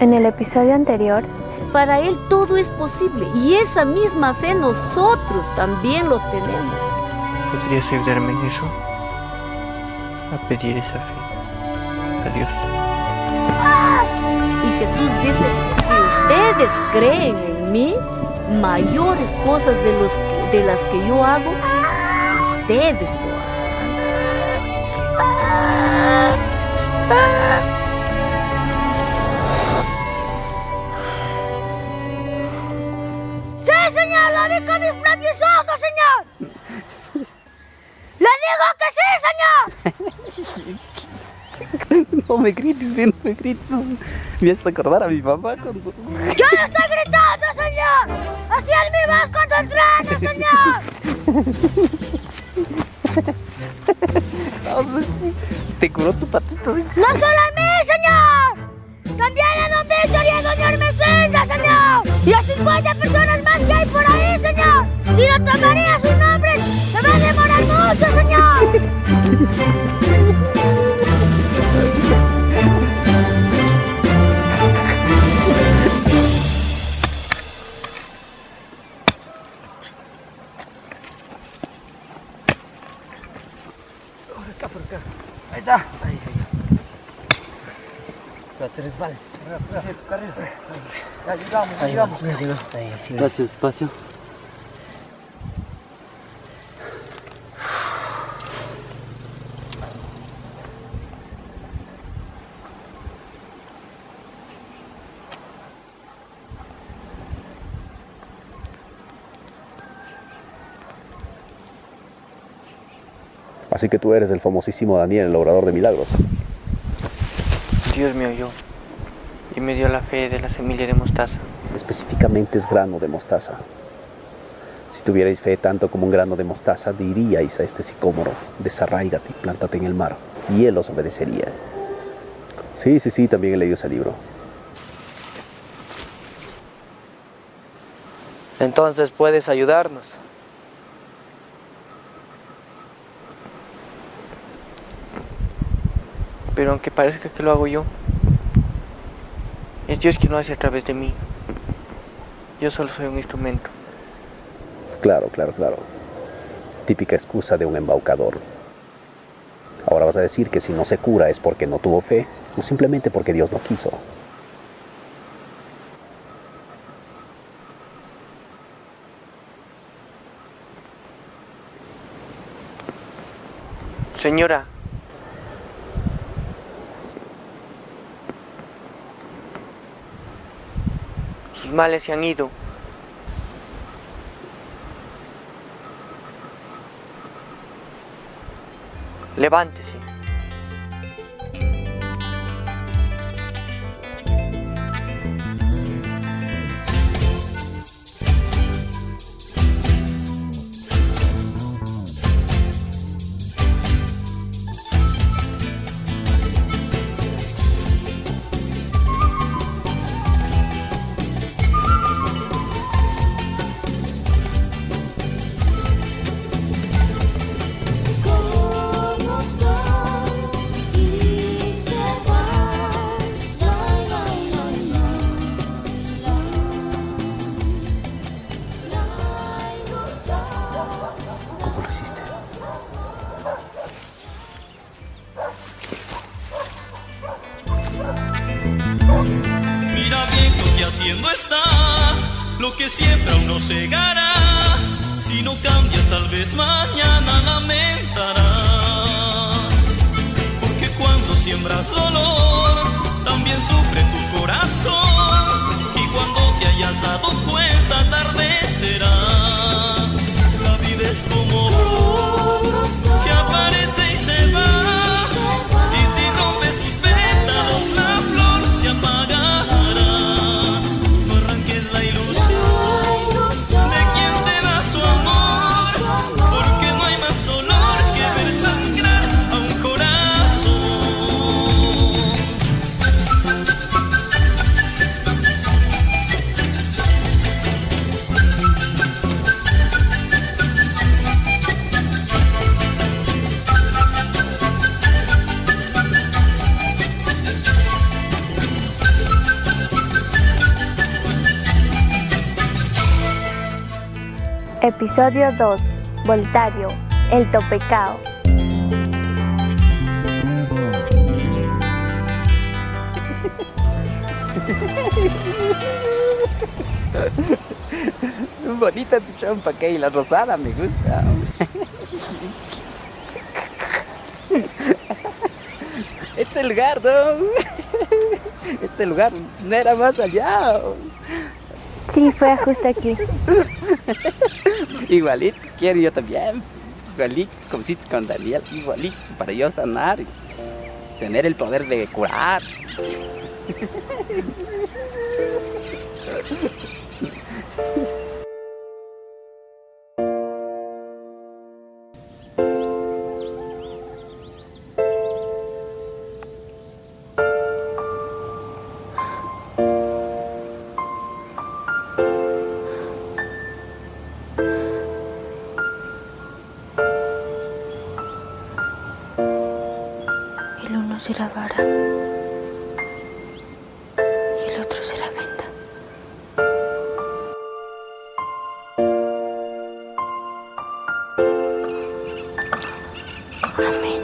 En el episodio anterior, para Él todo es posible y esa misma fe nosotros también lo tenemos. ¿Podrías ayudarme en eso? A pedir esa fe a Dios. Y Jesús dice, si ustedes creen en mí, mayores cosas de las que yo hago, ustedes lo harán. ¡Sí, señor! ¡Lo vi con mis propios ojos, señor! ¡Le digo que sí, señor! No me grites, no me grites. Me haces acordar a mi papá cuando... ¡Yo no estoy gritando, señor! ¡Así en mi vas cuando entrenas, señor! Te curó tu patito. ¡No solo a mí, señor! ¡También a don Víctor y a doña Hermesinda, señor! ¡Y a 50 personas más que hay por ahí, señor! ¡Si no tomaría sus nombres, me va a demorar mucho, señor! Por acá. Ahí está. Ahí. Espérate, vale. Ya llegamos. Ahí, sí. Espacio. Así que tú eres el famosísimo Daniel, el obrador de milagros. Dios me oyó y me dio la fe de la semilla de mostaza. Específicamente es grano de mostaza. Si tuvierais fe tanto como un grano de mostaza, diríais a este sicómoro, desarráigate y plántate en el mar, y él os obedecería. Sí, también he leído ese libro. Entonces puedes ayudarnos. Pero aunque parezca que lo hago yo, es Dios quien lo hace a través de mí. Yo solo soy un instrumento. Claro. Típica excusa de un embaucador. Ahora vas a decir que si no se cura es porque no tuvo fe, o simplemente porque Dios no quiso. Señora, sus males se han ido. Levántese. ¿Cómo lo hiciste? Mira bien lo que haciendo estás, lo que siempre aún no llegará. Si no cambias tal vez mañana lamentarás. Porque cuando siembras dolor, también sufre tu corazón. Y cuando te hayas dado cuenta tarde será. La vida es como que aparece y se va. Y si rompe sus pétalos la flor se apagará. No arranques la ilusión de quien te da su amor, porque no hay más dolor que ver sangrar a un corazón. Episodio 2. Voltario, el topecao. Bonita tu chompa, que la rosada me gusta. Este es el lugar, ¿no? Este es el lugar, no era más allá. Sí, fue justo aquí. Igualito, quiero yo también. Igualito, como hiciste con Daniel, igualito, para yo sanar y tener el poder de curar. El uno será vara y el otro será venda. Amén.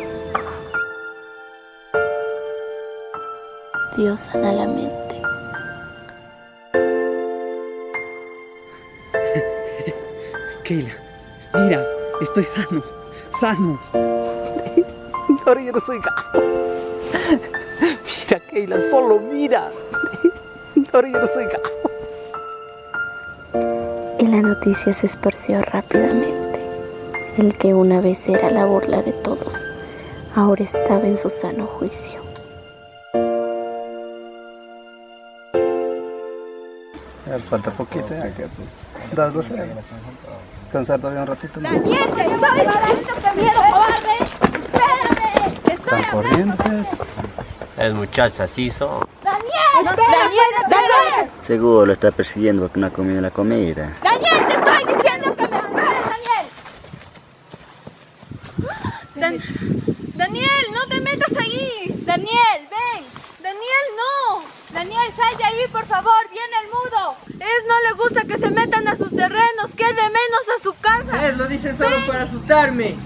Dios sana la mente. Keila, mira, estoy sano, sano. Ahora yo no soy gato. Mira, Keila, solo mira. Ahora yo no soy gato. Y la noticia se esparció rápidamente. El que una vez era la burla de todos, ahora estaba en su sano juicio. Falta poquito, ya que pues, das 12 horas. Descansar todavía un ratito. ¿No? ¡Daniel, que yo soy parásito, que miedo, cobarde! ¡Espérame! Están corriendo. Es muchacha, sí son. ¡Daniel! ¡Daniel! Seguro lo está persiguiendo porque no ha comido la comida. ¡Daniel, te estoy diciendo que me esperes, Daniel! Daniel, no te metas ahí. ¡Daniel, ven! Daniel, no. ¡Daniel, sal de ahí, por favor! ¡Viene el mudo! No le gusta que se metan a sus terrenos, que de menos a su casa. Lo dicen solo para asustarme.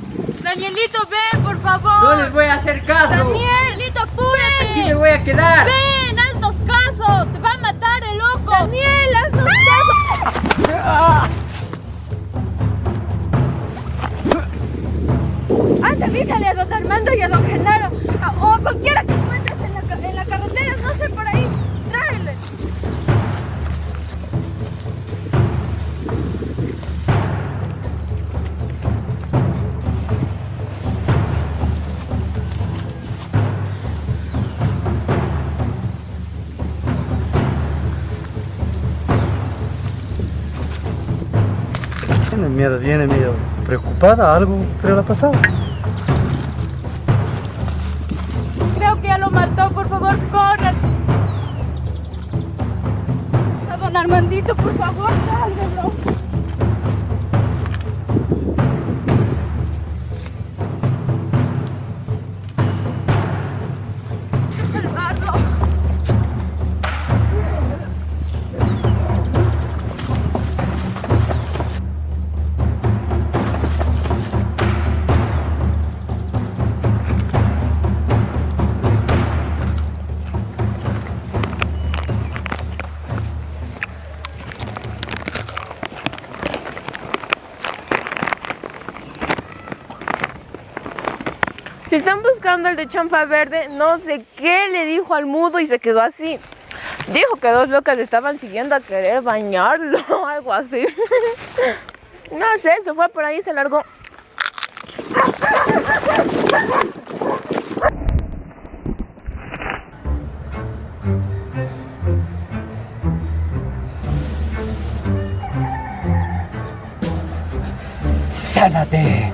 ¡Danielito, ven, por favor! No les voy a hacer caso. ¡Danielito, apúrate! Aquí me voy a quedar. ¡Ven, haznos caso! ¡Te va a matar el loco! Daniel, haznos caso. ¡Anda, avísale a don Armando y a don Genaro! O a cualquiera que encuentres en la carretera, no sé, por ahí. ¡Tráele! Viene medio preocupada, algo creo le ha pasado. Creo que ya lo mató, por favor, corran. A don Armandito, por favor, sálvenlo. Salvarlo. Si están buscando el de champa verde, no sé qué le dijo al mudo y se quedó así. Dijo que dos locas le estaban siguiendo a querer bañarlo, algo así. No sé, se fue por ahí y se largó. ¡Sánate!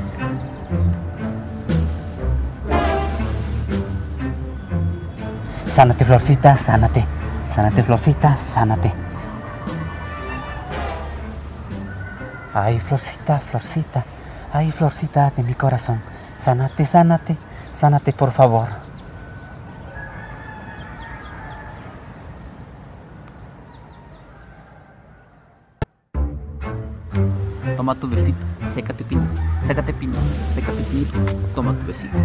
Sánate, Florcita, sánate. Sánate, Florcita, sánate. Ay, Florcita, Florcita. Ay, Florcita de mi corazón. Sánate, sánate. Sánate, por favor. Toma tu besito. Sécate, Pino. Sécate, Pino. Sécate, Pino. Toma tu besito.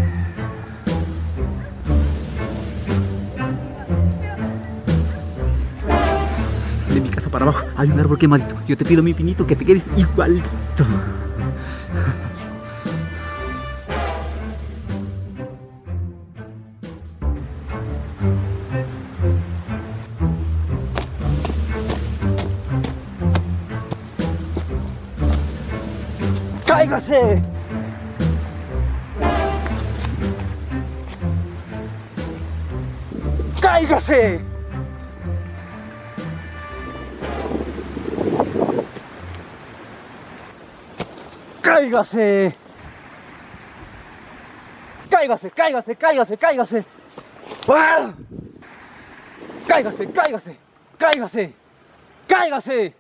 De mi casa para abajo hay un árbol quemadito. Yo te pido, mi Pinito, que te quedes igualito. ¡Cáigase! ¡Cáigase! ¡Cáigase! ¡Cáigase, cáigase, cáigase, cáigase! ¡Ah! ¡Cáigase, cáigase! ¡Cáigase! ¡Cáigase!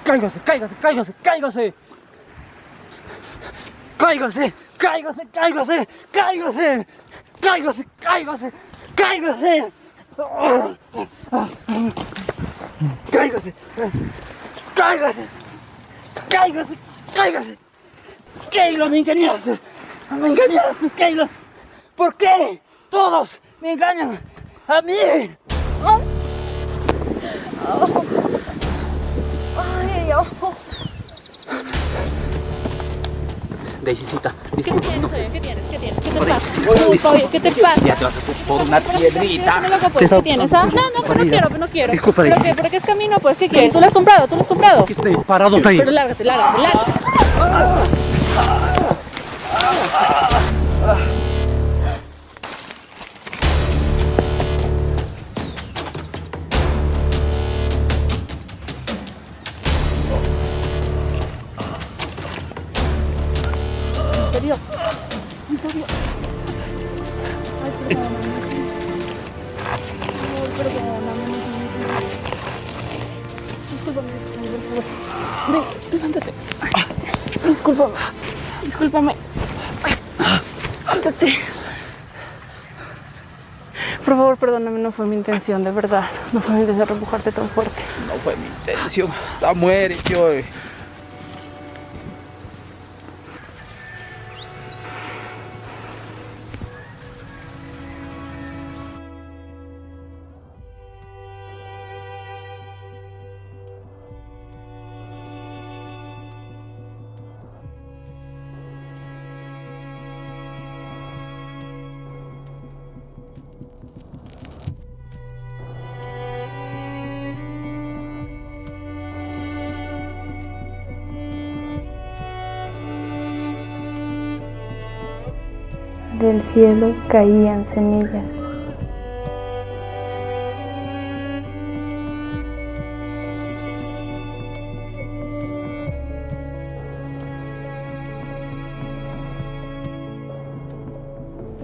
¡Cáigase, cáigase, cáigase, cáigase! ¡Cáigase, cáigase, cáigase, cáigase! ¡Cáigase, cáigase, cáigase! ¡Cáigase! ¡Cáigase! ¡Cáigase! ¡Cáigase! ¡Keila, me engañaste! ¡Me engañaste, Keila! ¿Por qué todos me engañan a mí? Ay, ojo. Daisycita, ¿Qué disculpa. tienes? ¿Qué tienes? ¿Qué tienes? ¿Qué te Por ahí. pasa? Disculpa, oye, ¿qué te pasa? Ya te vas a hacer por una piedrita. Dime loco, pues, ¿qué tienes? ¿Ah? No, pues no quiero, pues no quiero. Disculpa, ¿Pero qué? ¿Pero qué es camino? Pues, ¿qué quieres? ¿Tú lo has comprado? ¿Tú lo has comprado? Aquí estoy parado ahí. Pero lárgate, lárgate, lárgate. Levántate. Discúlpame. Discúlpame. Levántate. Por favor, perdóname, no fue mi intención, de verdad. No fue mi intención empujarte tan fuerte. No fue mi intención. Está muere, yo. Del cielo caían semillas.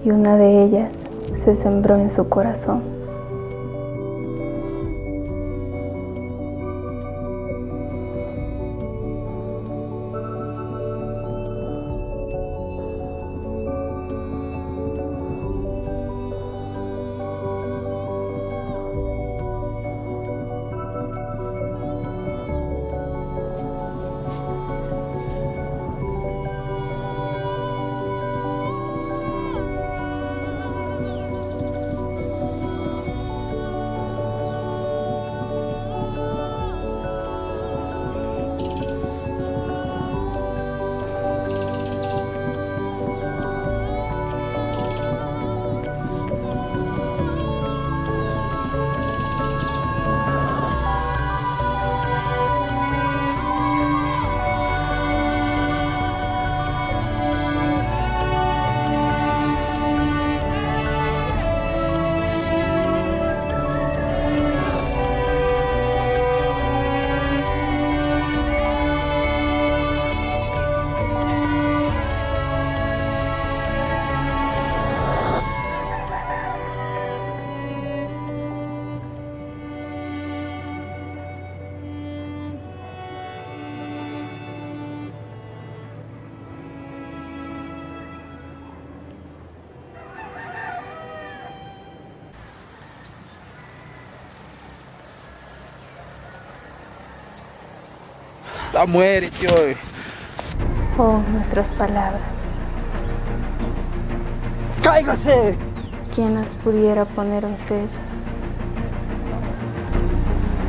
Y una de ellas se sembró en su corazón. Muérete hoy. Oh, nuestras palabras. ¡Cáigase! ¿Quién nos pudiera poner un sello?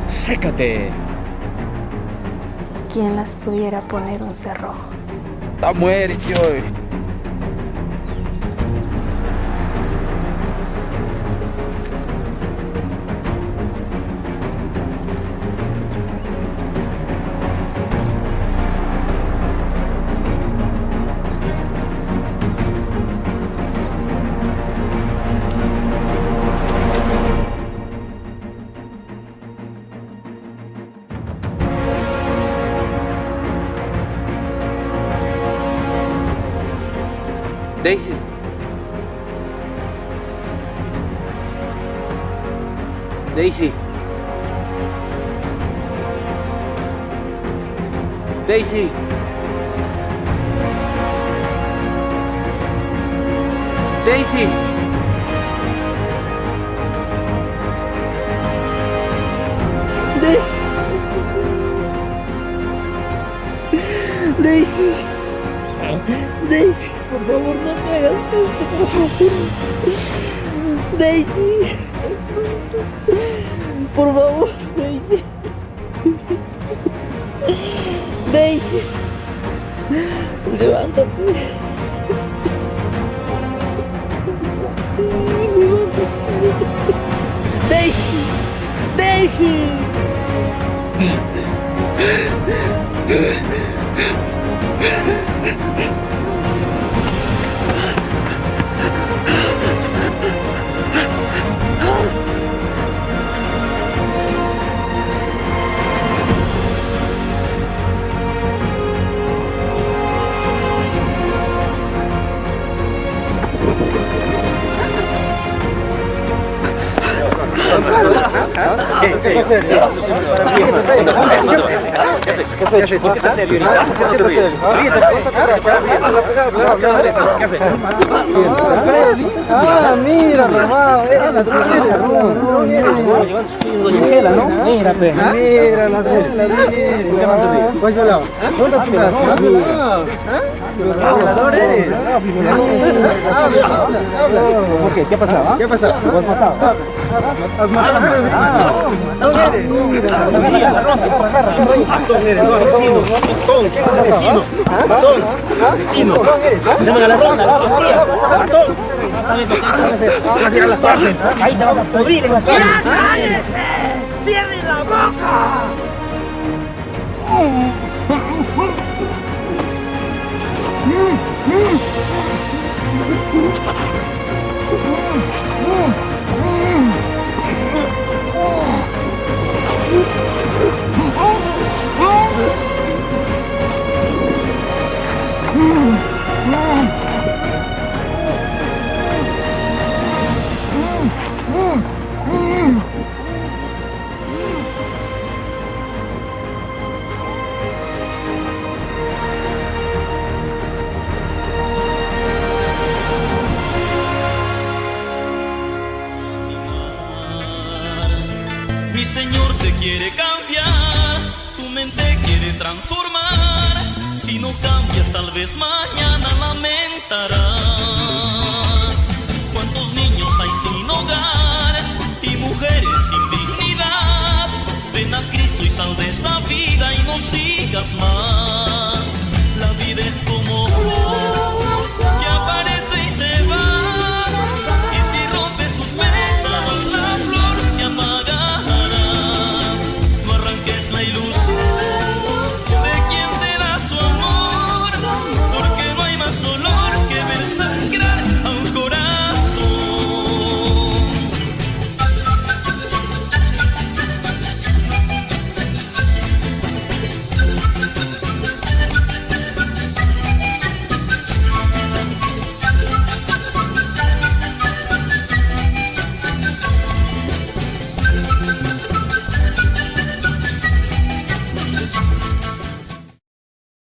¡Sécate! ¿Quién las pudiera poner un cerrojo? Muérete hoy. Daisy. Daisy. Daisy. Daisy. Daisy. Daisy, por favor, no me hagas esto, por favor. Daisy. Por favor, Daisy. Daisy. Levántate. Daisy. Daisy. Mira, mamá, mira la ¿qué pasaba? ¿Qué pasaba? ¿Has matado? Ahí te vas a pudrir en las calles. ¡Cierre la boca! Mi Señor te quiere cambiar, tu mente quiere transformar. Si no cambias, tal vez mañana lamentarás. ¿Cuántos niños hay sin hogar y mujeres sin dignidad? Ven a Cristo y sal de esa vida y no sigas más.